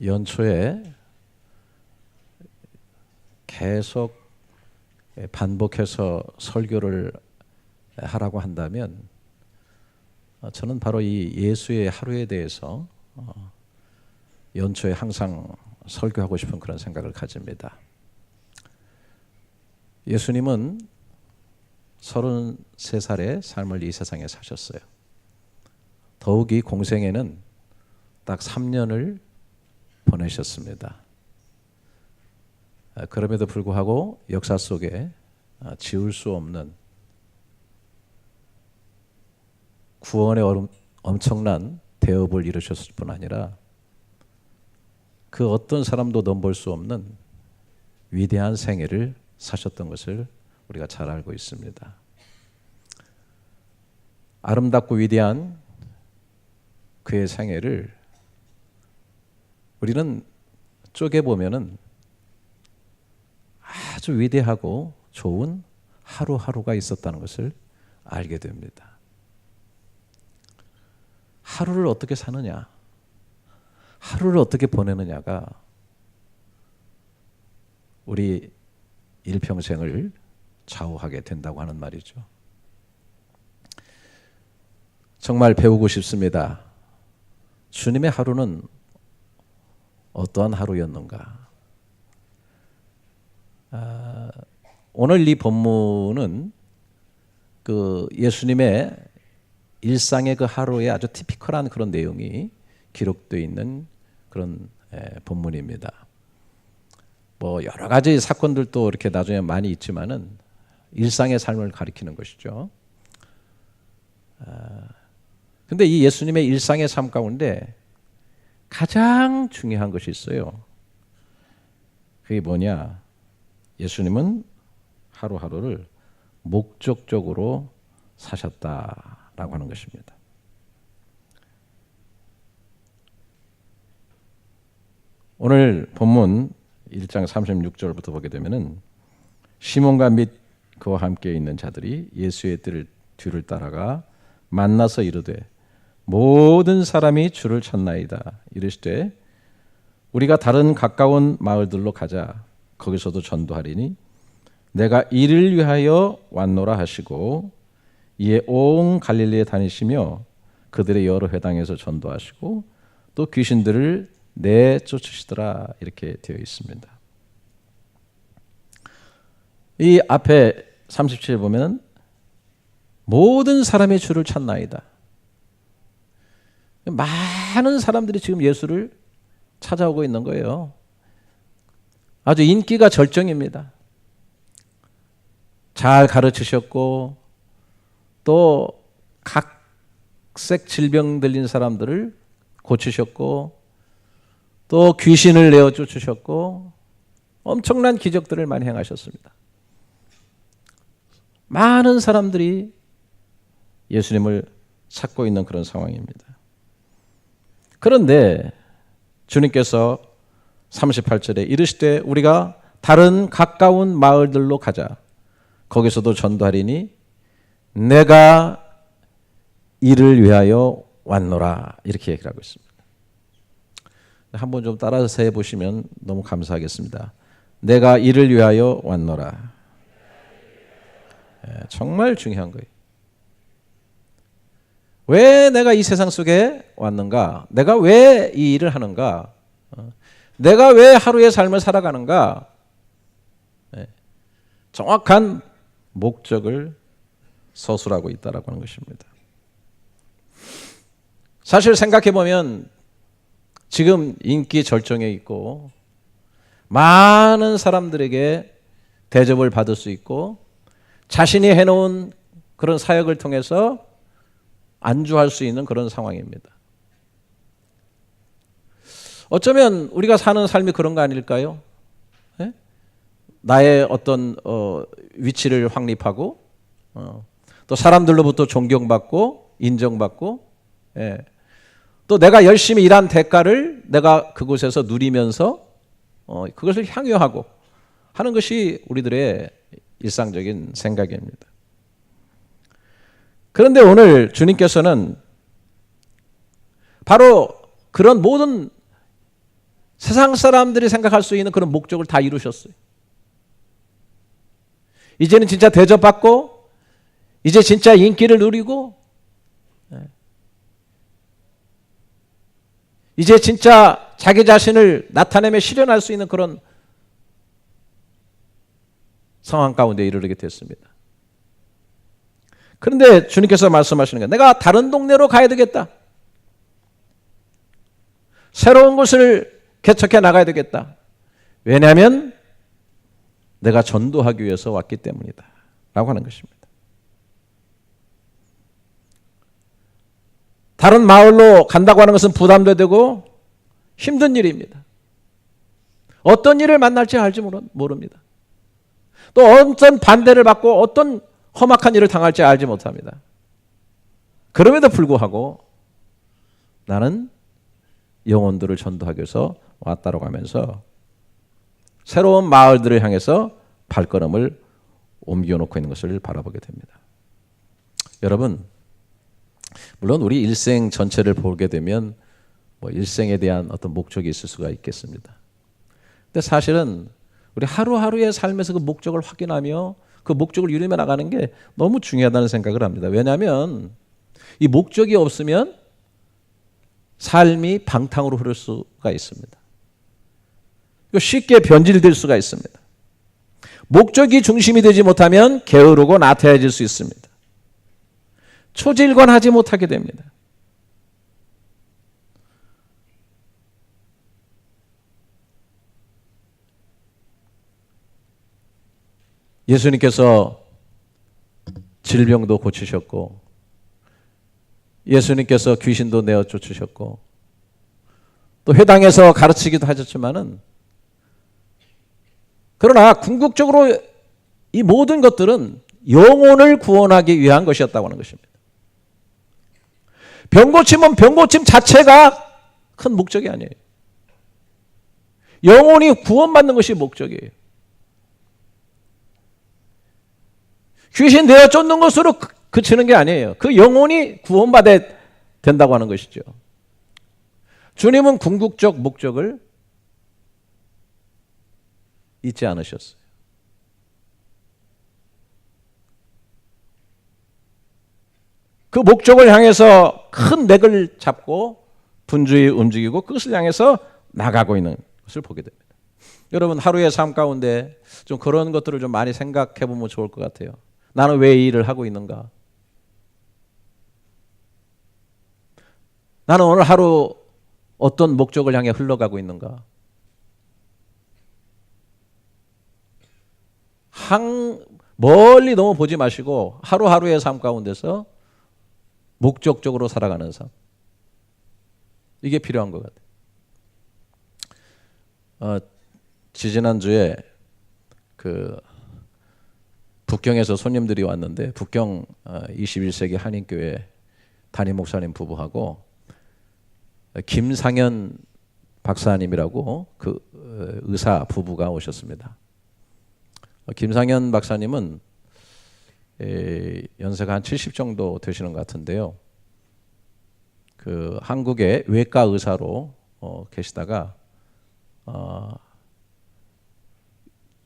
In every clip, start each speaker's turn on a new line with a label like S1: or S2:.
S1: 연초에 계속 반복해서 설교를 하라고 한다면 저는 바로 이 예수의 하루에 대해서 연초에 항상 설교하고 싶은 그런 생각을 가집니다. 예수님은 33살의 삶을 이 세상에 사셨어요. 더욱이 공생에는 딱 3년을 보내셨습니다. 그럼에도 불구하고 역사 속에 지울 수 없는 구원의 엄청난 대업을 이루셨을 뿐 아니라 그 어떤 사람도 넘볼 수 없는 위대한 생애를 사셨던 것을 우리가 잘 알고 있습니다. 아름답고 위대한 그의 생애를 우리는 쪼개보면은 아주 위대하고 좋은 하루하루가 있었다는 것을 알게 됩니다. 하루를 어떻게 사느냐, 하루를 어떻게 보내느냐가 우리 일평생을 좌우하게 된다고 하는 말이죠. 정말 배우고 싶습니다. 주님의 하루는 어떠한 하루였는가? 오늘 이 본문은 그 예수님의 일상의 그 하루에 아주 티피컬한 그런 내용이 기록되어 있는 그런 본문입니다. 뭐 여러 가지 사건들도 이렇게 나중에 많이 있지만은 일상의 삶을 가리키는 것이죠. 근데 이 예수님의 일상의 삶 가운데 가장 중요한 것이 있어요. 그게 뭐냐? 예수님은 하루하루를 목적적으로 사셨다라고 하는 것입니다. 오늘 본문 1장 36절부터 보게 되면은 시몬과 및 그와 함께 있는 자들이 예수의 뒤를 따라가 만나서 이르되 모든 사람이 주를 찾나이다. 이르시되 우리가 다른 가까운 마을들로 가자. 거기서도 전도하리니 내가 이를 위하여 왔노라 하시고 이에 온 갈릴리에 다니시며 그들의 여러 회당에서 전도하시고 또 귀신들을 내쫓으시더라. 이렇게 되어 있습니다. 이 앞에 37에 보면 모든 사람이 주를 찾나이다. 많은 사람들이 지금 예수를 찾아오고 있는 거예요. 아주 인기가 절정입니다. 잘 가르치셨고 또 각색 질병 들린 사람들을 고치셨고 또 귀신을 내어 쫓으셨고 엄청난 기적들을 많이 행하셨습니다. 많은 사람들이 예수님을 찾고 있는 그런 상황입니다. 그런데 주님께서 38절에 이르시되 우리가 다른 가까운 마을들로 가자. 거기서도 전도하리니 내가 이를 위하여 왔노라. 이렇게 얘기를 하고 있습니다. 한번 좀 따라서 해보시면 너무 감사하겠습니다. 내가 이를 위하여 왔노라. 정말 중요한 거예요. 왜 내가 이 세상 속에 왔는가? 내가 왜 이 일을 하는가? 내가 왜 하루의 삶을 살아가는가? 정확한 목적을 서술하고 있다라고 하는 것입니다. 사실 생각해 보면 지금 인기 절정에 있고 많은 사람들에게 대접을 받을 수 있고 자신이 해놓은 그런 사역을 통해서 안주할 수 있는 그런 상황입니다. 어쩌면 우리가 사는 삶이 그런 거 아닐까요? 네? 나의 어떤 위치를 확립하고 또 사람들로부터 존경받고 인정받고 또 내가 열심히 일한 대가를 내가 그곳에서 누리면서 그것을 향유하고 하는 것이 우리들의 일상적인 생각입니다. 그런데 오늘 주님께서는 바로 그런 모든 세상 사람들이 생각할 수 있는 그런 목적을 다 이루셨어요. 이제는 진짜 대접받고 이제 진짜 인기를 누리고 이제 진짜 자기 자신을 나타내며 실현할 수 있는 그런 상황 가운데 이르게 됐습니다. 그런데 주님께서 말씀하시는 거예요. 내가 다른 동네로 가야 되겠다. 새로운 곳을 개척해 나가야 되겠다. 왜냐하면 내가 전도하기 위해서 왔기 때문이다. 라고 하는 것입니다. 다른 마을로 간다고 하는 것은 부담도 되고 힘든 일입니다. 어떤 일을 만날지 알지 모릅니다. 또 어떤 반대를 받고 어떤 험악한 일을 당할지 알지 못합니다. 그럼에도 불구하고 나는 영혼들을 전도하기 위해서 왔다라고 하면서 새로운 마을들을 향해서 발걸음을 옮겨놓고 있는 것을 바라보게 됩니다. 여러분, 물론 우리 일생 전체를 보게 되면 일생에 대한 어떤 목적이 있을 수가 있겠습니다. 근데 사실은 우리 하루하루의 삶에서 그 목적을 확인하며 그 목적을 이루며 나가는 게 너무 중요하다는 생각을 합니다. 왜냐하면 이 목적이 없으면 삶이 방탕으로 흐를 수가 있습니다. 쉽게 변질될 수가 있습니다. 목적이 중심이 되지 못하면 게으르고 나태해질 수 있습니다. 초질관하지 못하게 됩니다. 예수님께서 질병도 고치셨고 예수님께서 귀신도 내어 쫓으셨고 또 회당에서 가르치기도 하셨지만은 그러나 궁극적으로 이 모든 것들은 영혼을 구원하기 위한 것이었다고 하는 것입니다. 병고침은 병고침 자체가 큰 목적이 아니에요. 영혼이 구원받는 것이 목적이에요. 귀신 되어 쫓는 것으로 그치는 게 아니에요. 그 영혼이 구원받아야 된다고 하는 것이죠. 주님은 궁극적 목적을 잊지 않으셨어요. 그 목적을 향해서 큰 맥을 잡고 분주히 움직이고 그것을 향해서 나가고 있는 것을 보게 됩니다. 여러분 하루의 삶 가운데 좀 그런 것들을 좀 많이 생각해 보면 좋을 것 같아요. 나는 왜 이 일을 하고 있는가? 나는 오늘 하루 어떤 목적을 향해 흘러가고 있는가? 멀리 너무 보지 마시고 하루하루의 삶 가운데서 목적적으로 살아가는 삶. 이게 필요한 것 같아요. 지지난주에 그 북경에서 손님들이 왔는데 북경 21세기 한인교회 담임 목사님 부부하고 김상현 박사님이라고 그 의사 부부가 오셨습니다. 김상현 박사님은 연세가 한 70 정도 되시는 것 같은데요. 그 한국의 외과 의사로 계시다가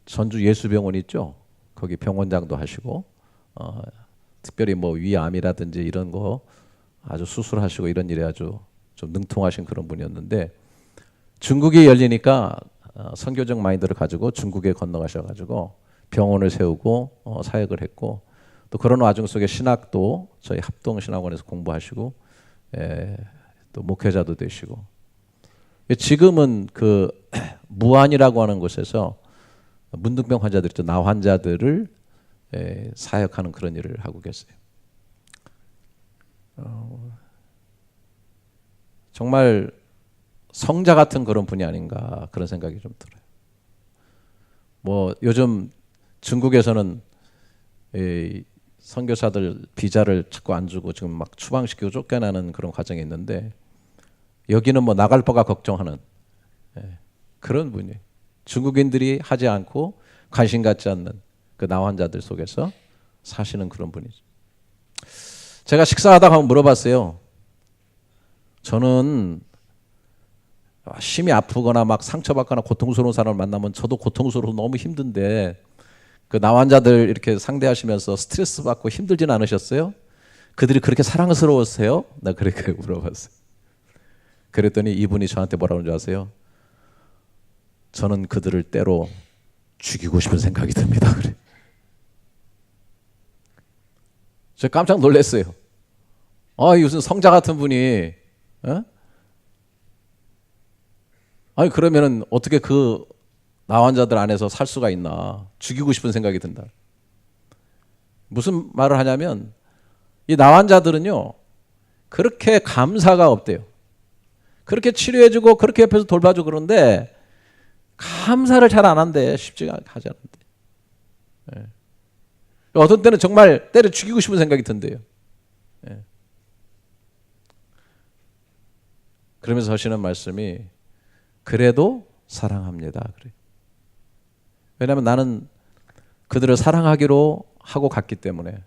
S1: 전주 예수병원 있죠. 거기 병원장도 하시고 특별히 뭐 위암이라든지 이런 거 아주 수술하시고 이런 일에 아주 좀 능통하신 그런 분이었는데 중국이 열리니까 선교적 마인드를 가지고 중국에 건너가셔가지고 병원을 세우고 사역을 했고 또 그런 와중 속에 신학도 저희 합동신학원에서 공부하시고 또 목회자도 되시고 지금은 그 무안이라고 하는 곳에서 문둥병 환자들 있죠. 나 환자들을 사역하는 그런 일을 하고 계세요. 정말 성자 같은 그런 분이 아닌가 그런 생각이 좀 들어요. 뭐 요즘 중국에서는 선교사들 비자를 자꾸 안 주고 지금 막 추방시키고 쫓겨나는 그런 과정이 있는데 여기는 뭐 나갈 바가 걱정하는 그런 분이에요. 중국인들이 하지 않고 관심 갖지 않는 그 나환자들 속에서 사시는 그런 분이죠. 제가 식사하다가 한번 물어봤어요. 저는 심히 아프거나 막 상처받거나 고통스러운 사람을 만나면 저도 고통스러워 너무 힘든데 그 나환자들 이렇게 상대하시면서 스트레스 받고 힘들진 않으셨어요? 그들이 그렇게 사랑스러웠어요? 나 그렇게 물어봤어요. 그랬더니 이분이 저한테 뭐라고 하는지 아세요? 저는 그들을 때로 죽이고 싶은 생각이 듭니다. 그래. 저 깜짝 놀랐어요. 무슨 성자 같은 분이, 아니, 그러면은 어떻게 그 나환자들 안에서 살 수가 있나. 죽이고 싶은 생각이 든다. 무슨 말을 하냐면, 이 나환자들은요, 그렇게 감사가 없대요. 그렇게 치료해주고, 그렇게 옆에서 돌봐주고 그러는데, 감사를 잘 안 한대. 쉽지가 하지 않는데. 예. 어떤 때는 정말 때려 죽이고 싶은 생각이 든대요. 예. 그러면서 하시는 말씀이 그래도 사랑합니다. 그래. 왜냐하면 나는 그들을 사랑하기로 하고 갔기 때문에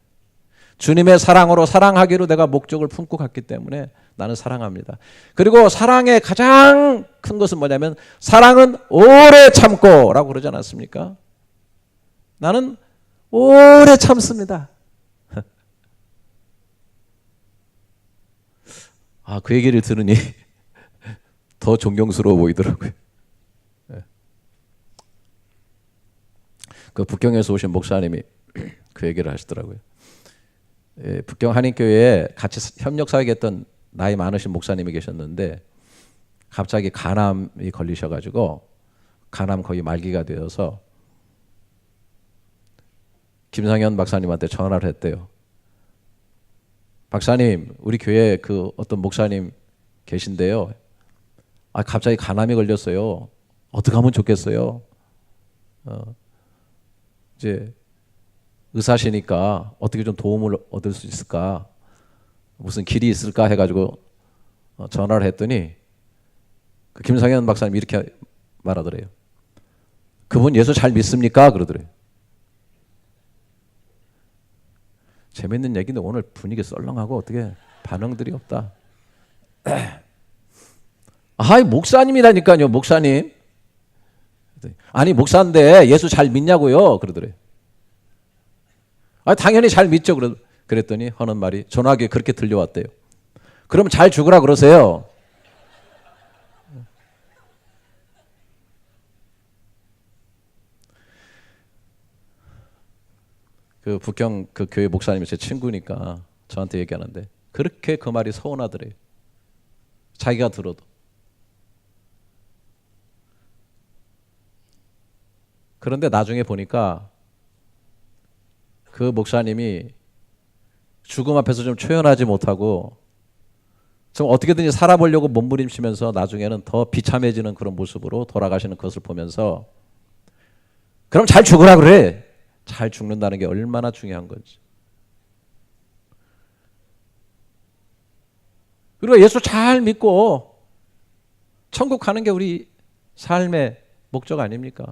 S1: 주님의 사랑으로 사랑하기로 내가 목적을 품고 갔기 때문에 나는 사랑합니다. 그리고 사랑의 가장 큰 것은 뭐냐면 사랑은 오래 참고 라고 그러지 않았습니까? 나는 오래 참습니다. 그 얘기를 들으니 더 존경스러워 보이더라고요. 그 북경에서 오신 목사님이 그 얘기를 하시더라고요. 북경 한인교회에 같이 협력사역했던 나이 많으신 목사님이 계셨는데 갑자기 간암이 걸리셔가지고 간암 거의 말기가 되어서 김상현 박사님한테 전화를 했대요. 박사님, 우리 교회에 그 어떤 목사님 계신데요. 갑자기 간암이 걸렸어요. 어떻게 하면 좋겠어요? 이제 의사시니까 어떻게 좀 도움을 얻을 수 있을까? 무슨 길이 있을까 해가지고 전화를 했더니 그 김상현 박사님이 이렇게 말하더래요. 그분 예수 잘 믿습니까? 그러더래요. 재밌는 얘기인데 오늘 분위기 썰렁하고 어떻게 반응들이 없다. 목사님이라니까요. 목사님. 아니 목사인데 예수 잘 믿냐고요? 그러더래요. 당연히 잘 믿죠. 그랬더니 하는 말이 전화기에 그렇게 들려왔대요. 그럼 잘 죽으라 그러세요. 그 북경 그 교회 목사님이 제 친구니까 저한테 얘기하는데 그렇게 그 말이 서운하더래요. 자기가 들어도. 그런데 나중에 보니까 그 목사님이 죽음 앞에서 좀 초연하지 못하고 좀 어떻게든지 살아보려고 몸부림치면서 나중에는 더 비참해지는 그런 모습으로 돌아가시는 것을 보면서 그럼 잘 죽으라 그래. 잘 죽는다는 게 얼마나 중요한 건지. 그리고 예수 잘 믿고 천국 가는 게 우리 삶의 목적 아닙니까?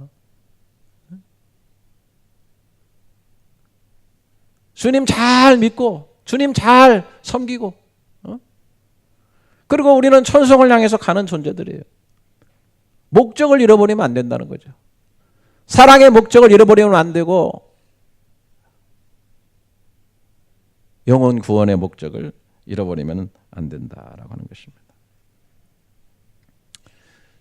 S1: 주님 잘 믿고 주님 잘 섬기고 그리고 우리는 천성을 향해서 가는 존재들이에요. 목적을 잃어버리면 안 된다는 거죠. 사랑의 목적을 잃어버리면 안 되고 영혼 구원의 목적을 잃어버리면 안 된다라고 하는 것입니다.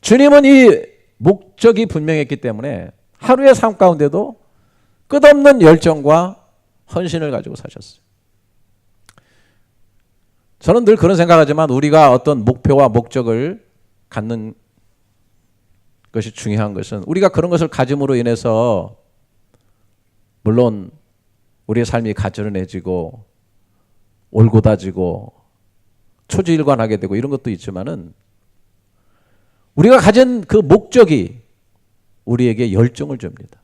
S1: 주님은 이 목적이 분명했기 때문에 하루의 삶 가운데도 끝없는 열정과 헌신을 가지고 사셨어요. 저는 늘 그런 생각하지만 우리가 어떤 목표와 목적을 갖는 것이 중요한 것은 우리가 그런 것을 가짐으로 인해서 물론 우리의 삶이 가지런해지고 올곧아지고 초지일관하게 되고 이런 것도 있지만은 우리가 가진 그 목적이 우리에게 열정을 줍니다.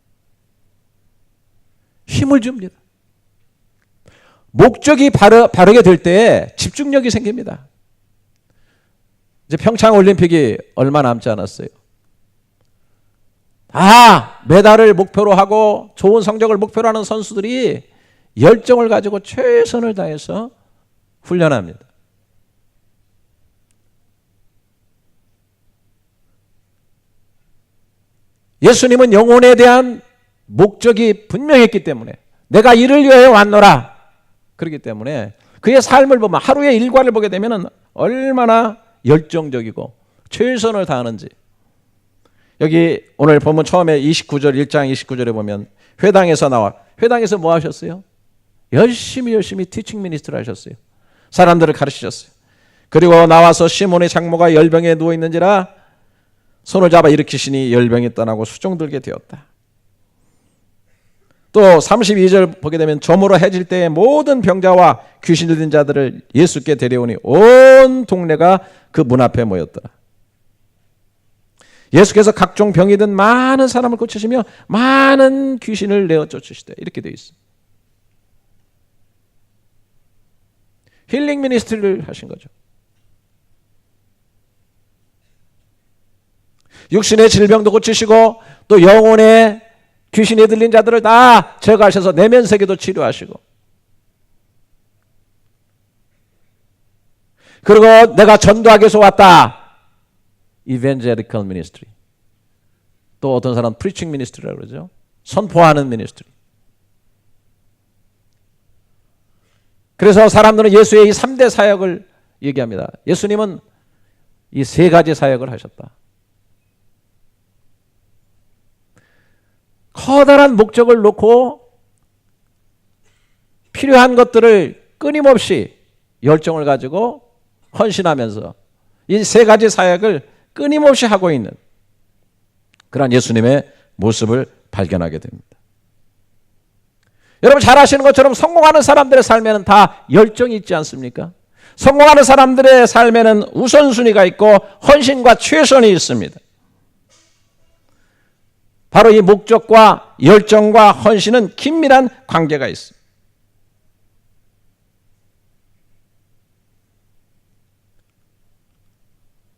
S1: 힘을 줍니다. 목적이 바르게 될 때 집중력이 생깁니다. 이제 평창 올림픽이 얼마 남지 않았어요. 메달을 목표로 하고 좋은 성적을 목표로 하는 선수들이 열정을 가지고 최선을 다해서 훈련합니다. 예수님은 영혼에 대한 목적이 분명했기 때문에 내가 이를 위하여 왔노라. 그렇기 때문에 그의 삶을 보면 하루의 일과를 보게 되면 얼마나 열정적이고 최선을 다하는지. 여기 오늘 본문 처음에 29절 1장 29절에 보면 회당에서 나와. 회당에서 뭐 하셨어요? 열심히 티칭 미니스트를 하셨어요. 사람들을 가르치셨어요. 그리고 나와서 시몬의 장모가 열병에 누워 있는지라 손을 잡아 일으키시니 열병이 떠나고 수종들게 되었다. 또 32절 보게 되면 저물어 해질 때에 모든 병자와 귀신 들린 자들을 예수께 데려오니 온 동네가 그 문 앞에 모였더라. 예수께서 각종 병이 든 많은 사람을 고치시며 많은 귀신을 내어 쫓으시되 이렇게 되어 있습니다. 힐링 미니스트리를 하신 거죠. 육신의 질병도 고치시고 또 영혼의 귀신이 들린 자들을 다 제거하셔서 내면 세계도 치료하시고, 그리고 내가 전도하기 위해서 왔다. Evangelical ministry. 또 어떤 사람은 preaching ministry라고 그러죠. 선포하는 미니스트리. 그래서 사람들은 예수의 이 3대 사역을 얘기합니다. 예수님은 이 3가지 사역을 하셨다. 커다란 목적을 놓고 필요한 것들을 끊임없이 열정을 가지고 헌신하면서 이 3가지 사역을 끊임없이 하고 있는 그런 예수님의 모습을 발견하게 됩니다. 여러분 잘 아시는 것처럼 성공하는 사람들의 삶에는 다 열정이 있지 않습니까? 성공하는 사람들의 삶에는 우선순위가 있고 헌신과 최선이 있습니다. 바로 이 목적과 열정과 헌신은 긴밀한 관계가 있습니다.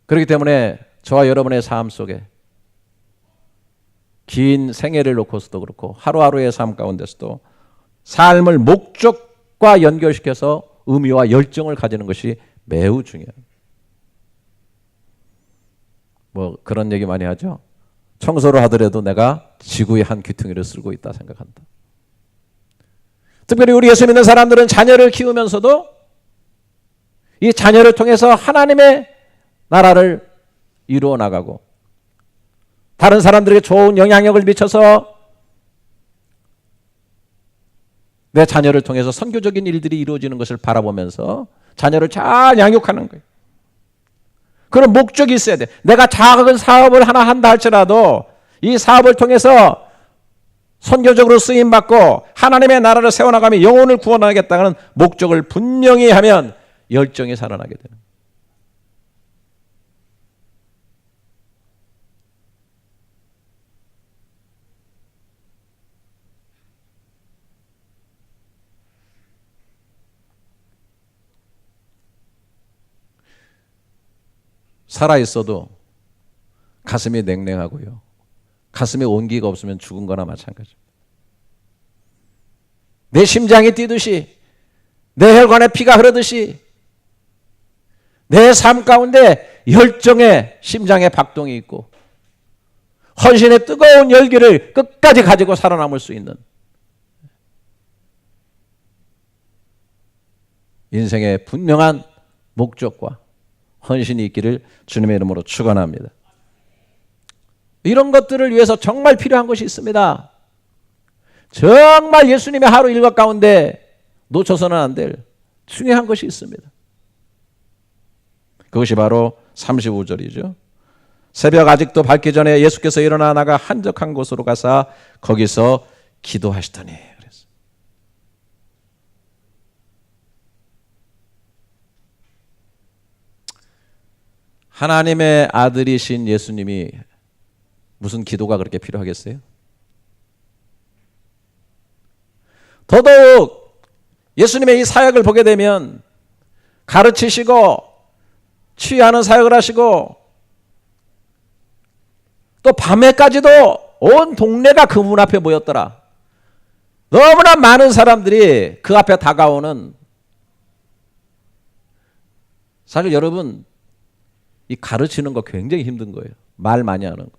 S1: 그렇기 때문에 저와 여러분의 삶 속에 긴 생애를 놓고서도 그렇고 하루하루의 삶 가운데서도 삶을 목적과 연결시켜서 의미와 열정을 가지는 것이 매우 중요합니다. 뭐 그런 얘기 많이 하죠. 청소를 하더라도 내가 지구의 한 귀퉁이를 쓸고 있다 생각한다. 특별히 우리 예수 믿는 사람들은 자녀를 키우면서도 이 자녀를 통해서 하나님의 나라를 이루어 나가고 다른 사람들에게 좋은 영향력을 미쳐서 내 자녀를 통해서 선교적인 일들이 이루어지는 것을 바라보면서 자녀를 잘 양육하는 거예요. 그런 목적이 있어야 돼. 내가 작은 사업을 하나 한다 할지라도 이 사업을 통해서 선교적으로 쓰임받고 하나님의 나라를 세워나가며 영혼을 구원하겠다는 목적을 분명히 하면 열정이 살아나게 되는 거예요. 살아있어도 가슴이 냉랭하고요. 가슴에 온기가 없으면 죽은 거나 마찬가지입니다. 내 심장이 뛰듯이 내 혈관에 피가 흐르듯이 내 삶 가운데 열정의 심장의 박동이 있고 헌신의 뜨거운 열기를 끝까지 가지고 살아남을 수 있는 인생의 분명한 목적과 헌신이 있기를 주님의 이름으로 축원합니다. 이런 것들을 위해서 정말 필요한 것이 있습니다. 정말 예수님의 하루 일과 가운데 놓쳐서는 안 될 중요한 것이 있습니다. 그것이 바로 35절이죠. 새벽 아직도 밝기 전에 예수께서 일어나 나가 한적한 곳으로 가사 거기서 기도하시더니 그랬어요. 하나님의 아들이신 예수님이 무슨 기도가 그렇게 필요하겠어요? 더더욱 예수님의 이 사역을 보게 되면 가르치시고 치유하는 사역을 하시고 또 밤에까지도 온 동네가 그 문 앞에 모였더라. 너무나 많은 사람들이 그 앞에 다가오는, 사실 여러분 이 가르치는 거 굉장히 힘든 거예요. 말 많이 하는 거.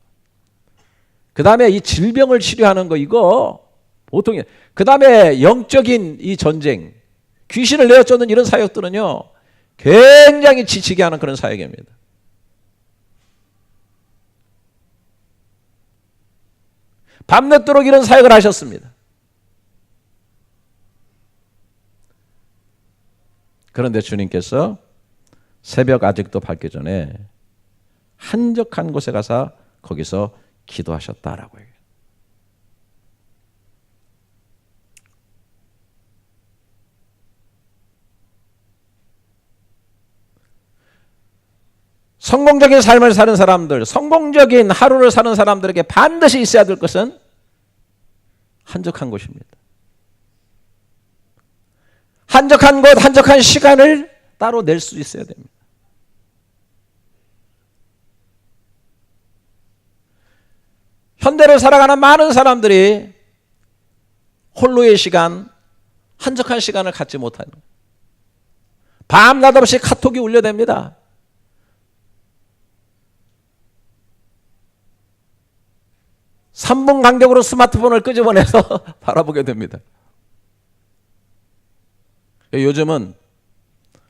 S1: 그 다음에 이 질병을 치료하는 거 이거 보통이. 그 다음에 영적인 이 전쟁, 귀신을 내어 쫓는 이런 사역들은요 굉장히 지치게 하는 그런 사역입니다. 밤늦도록 이런 사역을 하셨습니다. 그런데 주님께서 새벽 아직도 밝기 전에 한적한 곳에 가서 거기서 기도하셨다라고 해요. 성공적인 삶을 사는 사람들, 성공적인 하루를 사는 사람들에게 반드시 있어야 될 것은 한적한 곳입니다. 한적한 곳, 한적한 시간을 따로 낼 수 있어야 됩니다. 현대를 살아가는 많은 사람들이 홀로의 시간, 한적한 시간을 갖지 못하는 거예요. 밤낮 없이 카톡이 울려댑니다. (3분) 간격으로 스마트폰을 끄집어내서 바라보게 됩니다. 요즘은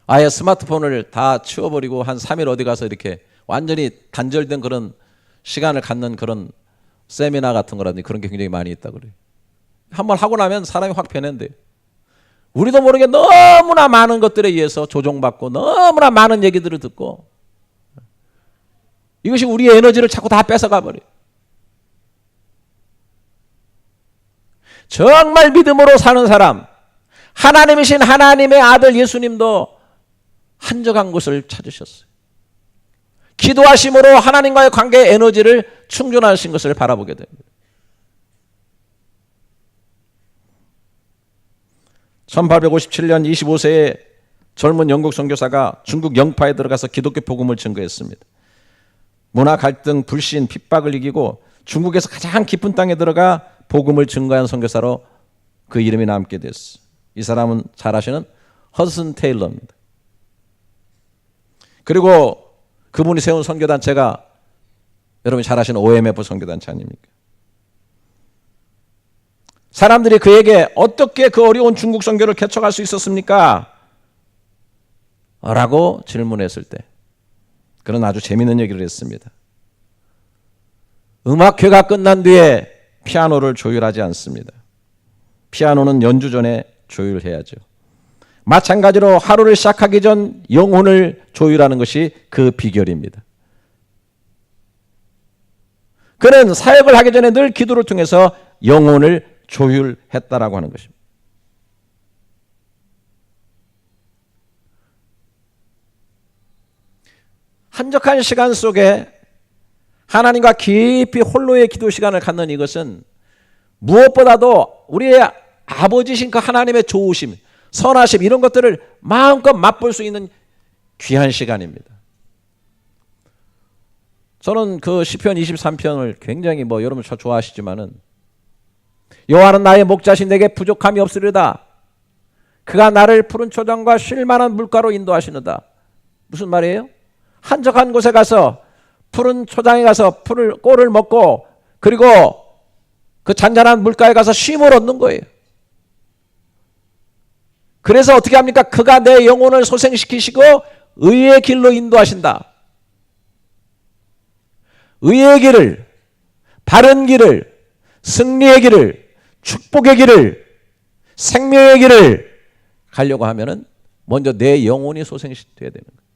S1: 아예 스마트폰을 다 치워버리고 한 3일 어디 가서 이렇게 완전히 단절된 그런 시간을 갖는 그런 세미나 같은 거라든지 그런 게 굉장히 많이 있다 그래요. 한번 하고 나면 사람이 확 변한대요. 우리도 모르게 너무나 많은 것들에 의해서 조종받고 너무나 많은 얘기들을 듣고 이것이 우리의 에너지를 자꾸 다 뺏어가 버려요. 정말 믿음으로 사는 사람, 하나님이신 하나님의 아들 예수님도 한적한 곳을 찾으셨어요. 기도하심으로 하나님과의 관계의 에너지를 충전하신 것을 바라보게 됩니다. 1857년 25세의 젊은 영국 선교사가 중국 영파에 들어가서 기독교 복음을 증거했습니다. 문화 갈등, 불신, 핍박을 이기고 중국에서 가장 깊은 땅에 들어가 복음을 증거한 선교사로 그 이름이 남게 됐어요. 이 사람은 잘 아시는 허슨 테일러입니다. 그리고 그분이 세운 선교단체가 여러분이 잘 아시는 OMF 선교단체 아닙니까? 사람들이 그에게 어떻게 그 어려운 중국 선교를 개척할 수 있었습니까? 라고 질문했을 때 그런 아주 재미있는 얘기를 했습니다. 음악회가 끝난 뒤에 피아노를 조율하지 않습니다. 피아노는 연주 전에 조율해야죠. 마찬가지로 하루를 시작하기 전 영혼을 조율하는 것이 그 비결입니다. 그는 사역을 하기 전에 늘 기도를 통해서 영혼을 조율했다라고 하는 것입니다. 한적한 시간 속에 하나님과 깊이 홀로의 기도 시간을 갖는 이것은 무엇보다도 우리의 아버지신 그 하나님의 좋으심, 선하심 이런 것들을 마음껏 맛볼 수 있는 귀한 시간입니다. 저는 그 시편 23편을 굉장히 여러분 좋아하시지만은 여호와는 나의 목자신 내게 부족함이 없으리로다. 그가 나를 푸른 초장과 쉴 만한 물가로 인도하시는다. 무슨 말이에요? 한적한 곳에 가서 푸른 초장에 가서 꼴을 먹고 그리고 그 잔잔한 물가에 가서 쉼을 얻는 거예요. 그래서 어떻게 합니까? 그가 내 영혼을 소생시키시고 의의 길로 인도하신다. 의의 길을, 바른 길을, 승리의 길을, 축복의 길을, 생명의 길을 가려고 하면은 먼저 내 영혼이 소생돼야 되는 거예요.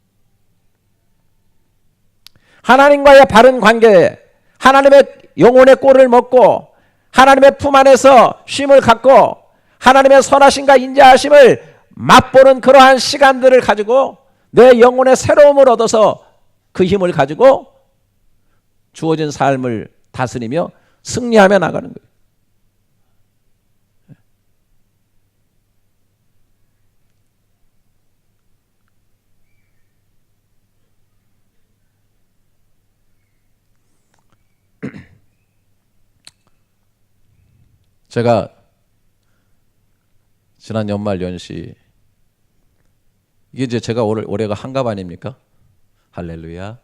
S1: 하나님과의 바른 관계, 하나님의 영혼의 꼴을 먹고 하나님의 품 안에서 쉼을 갖고 하나님의 선하심과 인자하심을 맛보는 그러한 시간들을 가지고 내 영혼의 새로움을 얻어서 그 힘을 가지고 주어진 삶을 다스리며 승리하며 나가는 거예요. 제가 지난 연말 연시 이게 이제 제가 올해가 한갑 아닙니까? 할렐루야.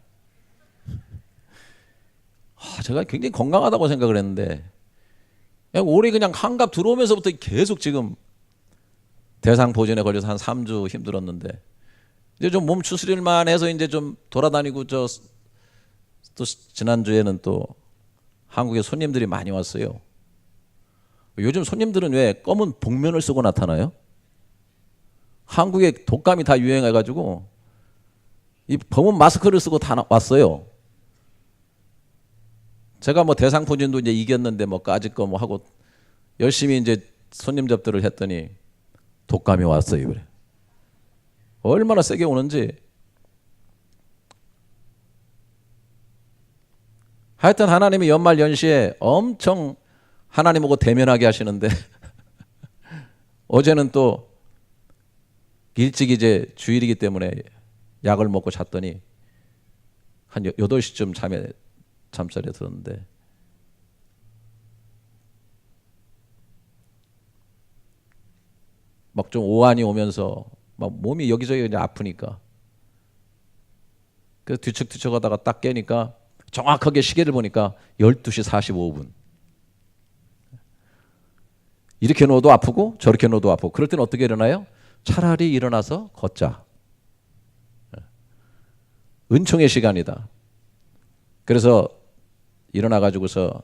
S1: 제가 굉장히 건강하다고 생각을 했는데 올해 그냥 환갑 들어오면서부터 계속 지금 대상포진에 걸려서 한 3주 힘들었는데 이제 좀 몸 추스릴만 해서 이제 좀 돌아다니고 또 지난주에는 또 한국에 손님들이 많이 왔어요. 요즘 손님들은 왜 검은 복면을 쓰고 나타나요? 한국에 독감이 다 유행해가지고 이 검은 마스크를 쓰고 다 왔어요. 제가 뭐 대상포진도 이제 이겼는데 뭐 까짓 거 뭐 하고 열심히 이제 손님 접대를 했더니 독감이 왔어요. 그래. 얼마나 세게 오는지. 하여튼 하나님이 연말 연시에 엄청 하나님하고 대면하게 하시는데 어제는 또 일찍 이제 주일이기 때문에 약을 먹고 잤더니 한 8시쯤 잠자리에 들었는데 막 좀 오한이 오면서 막 몸이 여기저기 이제 아프니까 그래서 뒤척뒤척 하다가 딱 깨니까 정확하게 시계를 보니까 12시 45분. 이렇게 넣어도 아프고 저렇게 넣어도 아프고 그럴 때는 어떻게 일어나요? 차라리 일어나서 걷자. 은총의 시간이다. 그래서 일어나 가지고서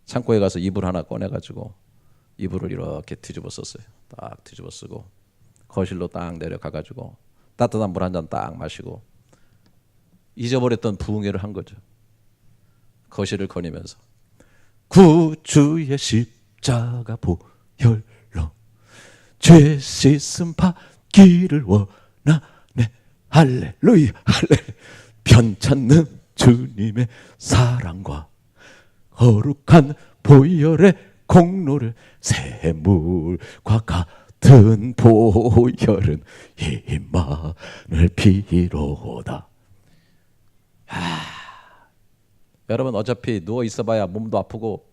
S1: 창고에 가서 이불 하나 꺼내 가지고 이불을 이렇게 뒤집어 썼어요. 딱 뒤집어 쓰고 거실로 딱 내려가 가지고 따뜻한 물 한 잔 딱 마시고 잊어버렸던 부흥회를 한 거죠. 거실을 거니면서 구주의 십자가 보혈로 죄 씻음 받기를 원하네. 할렐루야 할렐루야. 편찮는 주님의 사랑과 거룩한 보혈의 공로를 샘물과 같은 보혈은 임마늘 피로다. 여러분 어차피 누워 있어봐야 몸도 아프고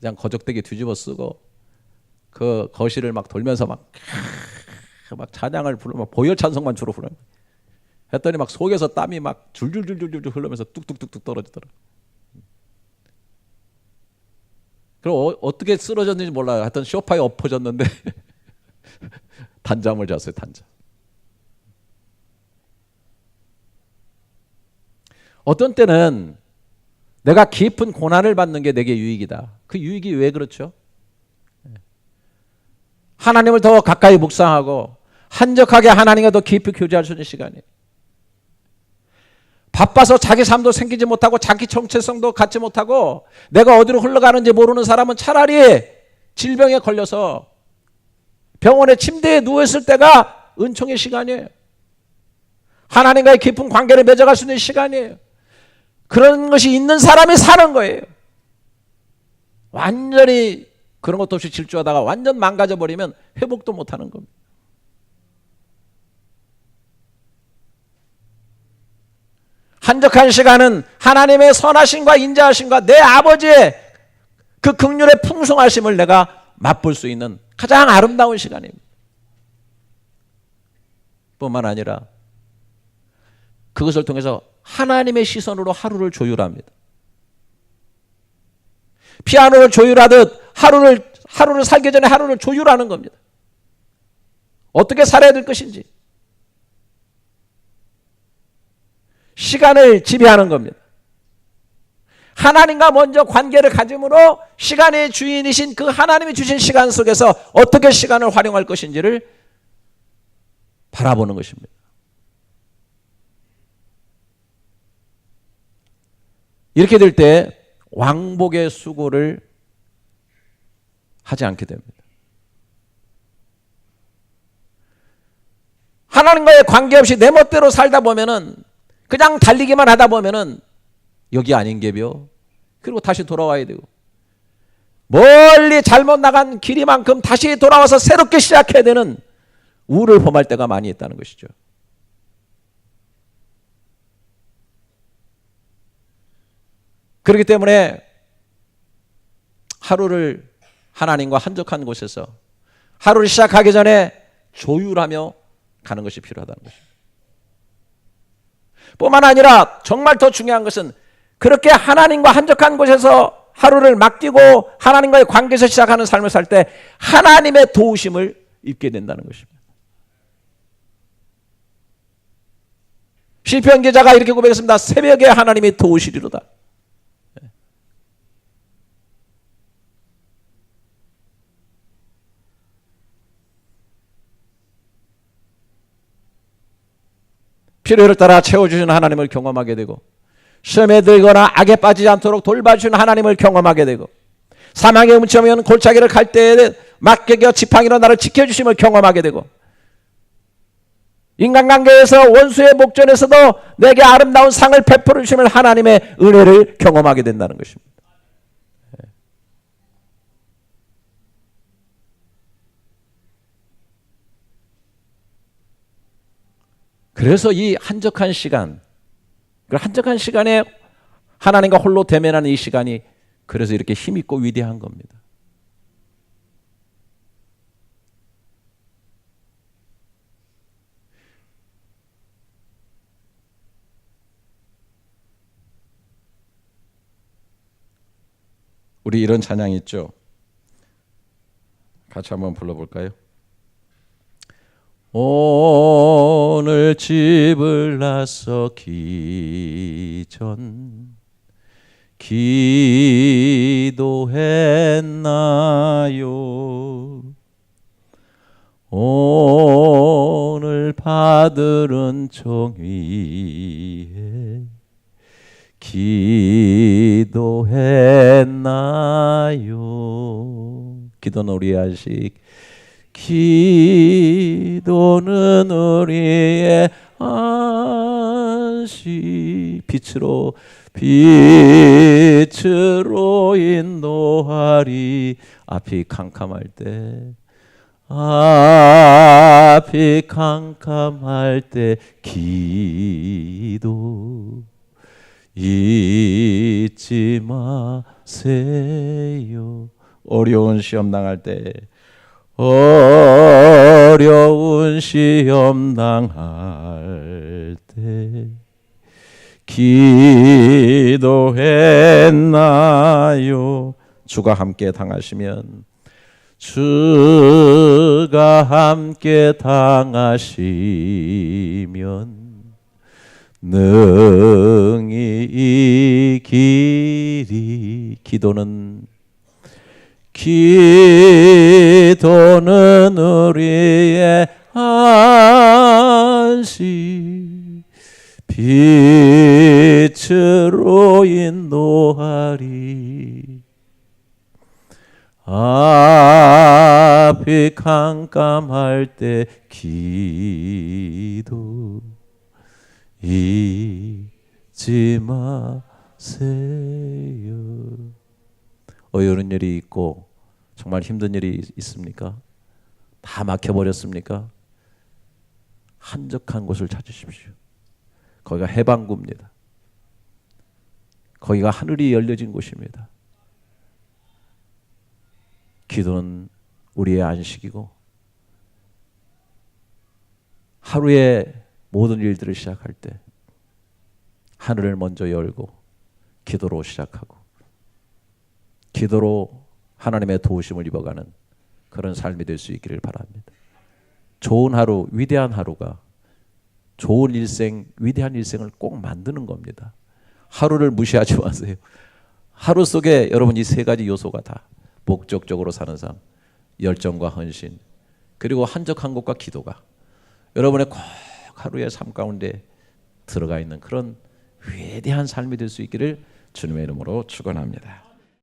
S1: 그냥 거적대기 뒤집어 쓰고 그 거실을 막 돌면서 막 찬양을 부르면 보혈 찬송만 주로 부르는 했더니 막 속에서 땀이 막 줄줄줄줄줄 흘러면서 뚝뚝뚝뚝 떨어지더라. 그럼 어떻게 쓰러졌는지 몰라요. 하여튼 소파에 엎어졌는데 단잠을 잤어요. 단잠. 어떤 때는 내가 깊은 고난을 받는 게 내게 유익이다. 그 유익이 왜 그렇죠? 하나님을 더 가까이 묵상하고 한적하게 하나님과 더 깊이 교제할 수 있는 시간이에요. 바빠서 자기 삶도 생기지 못하고 자기 정체성도 갖지 못하고 내가 어디로 흘러가는지 모르는 사람은 차라리 질병에 걸려서 병원의 침대에 누워있을 때가 은총의 시간이에요. 하나님과의 깊은 관계를 맺어갈 수 있는 시간이에요. 그런 것이 있는 사람이 사는 거예요. 완전히 그런 것도 없이 질주하다가 완전 망가져 버리면 회복도 못하는 겁니다. 한적한 시간은 하나님의 선하심과 인자하심과 내 아버지의 그 긍휼의 풍성하심을 내가 맛볼 수 있는 가장 아름다운 시간입니다. 뿐만 아니라 그것을 통해서 하나님의 시선으로 하루를 조율합니다. 피아노를 조율하듯 하루를 살기 전에 하루를 조율하는 겁니다. 어떻게 살아야 될 것인지 시간을 지배하는 겁니다. 하나님과 먼저 관계를 가짐으로 시간의 주인이신 그 하나님이 주신 시간 속에서 어떻게 시간을 활용할 것인지를 바라보는 것입니다. 이렇게 될 때 왕복의 수고를 하지 않게 됩니다. 하나님과의 관계없이 내 멋대로 살다 보면은 그냥 달리기만 하다 보면은 여기 아닌 게벼. 그리고 다시 돌아와야 되고 멀리 잘못 나간 길이만큼 다시 돌아와서 새롭게 시작해야 되는 우를 범할 때가 많이 있다는 것이죠. 그렇기 때문에 하루를 하나님과 한적한 곳에서 하루를 시작하기 전에 조율하며 가는 것이 필요하다는 것입니다. 뿐만 아니라 정말 더 중요한 것은 그렇게 하나님과 한적한 곳에서 하루를 맡기고 하나님과의 관계에서 시작하는 삶을 살 때 하나님의 도우심을 입게 된다는 것입니다. 시편 기자가 이렇게 고백했습니다. 새벽에 하나님이 도우시리로다. 필요를 따라 채워주시는 하나님을 경험하게 되고 시험에 들거나 악에 빠지지 않도록 돌봐주시는 하나님을 경험하게 되고 사망의 음침하면 골짜기를 갈 때에 막개겨 지팡이로 나를 지켜주심을 경험하게 되고 인간관계에서 원수의 목전에서도 내게 아름다운 상을 베풀어 주심을 하나님의 은혜를 경험하게 된다는 것입니다. 그래서 이 한적한 시간, 그 한적한 시간에 하나님과 홀로 대면하는 이 시간이 그래서 이렇게 힘있고 위대한 겁니다. 우리 이런 찬양이 있죠. 같이 한번 불러볼까요? 오늘 집을 나서기 전 기도했나요? 오늘 받을 은총 위에 기도했나요? 기도는 우리의 안식, 기도는 우리의 안식. 빛으로 인도하리. 앞이 캄캄할 때 기도 잊지 마세요. 어려운 시험 당할 때 기도했나요? 주가 함께 당하시면 능히 이기리. 기도는 우리의 안식, 빛으로 인도하리. 앞이 캄캄할 때 기도 잊지 마세요. 어려운 일이 있고 정말 힘든 일이 있습니까? 다 막혀버렸습니까? 한적한 곳을 찾으십시오. 거기가 해방구입니다. 거기가 하늘이 열려진 곳입니다. 기도는 우리의 안식이고 하루의 모든 일들을 시작할 때 하늘을 먼저 열고 기도로 시작하고 기도로 하나님의 도우심을 입어가는 그런 삶이 될 수 있기를 바랍니다. 좋은 하루, 위대한 하루가 좋은 일생, 위대한 일생을 꼭 만드는 겁니다. 하루를 무시하지 마세요. 하루 속에 여러분 이 세 가지 요소가 다 목적적으로 사는 삶, 열정과 헌신, 그리고 한적한 곳과 기도가 여러분의 꼭 하루의 삶 가운데 들어가 있는 그런 위대한 삶이 될 수 있기를 주님의 이름으로 축원합니다.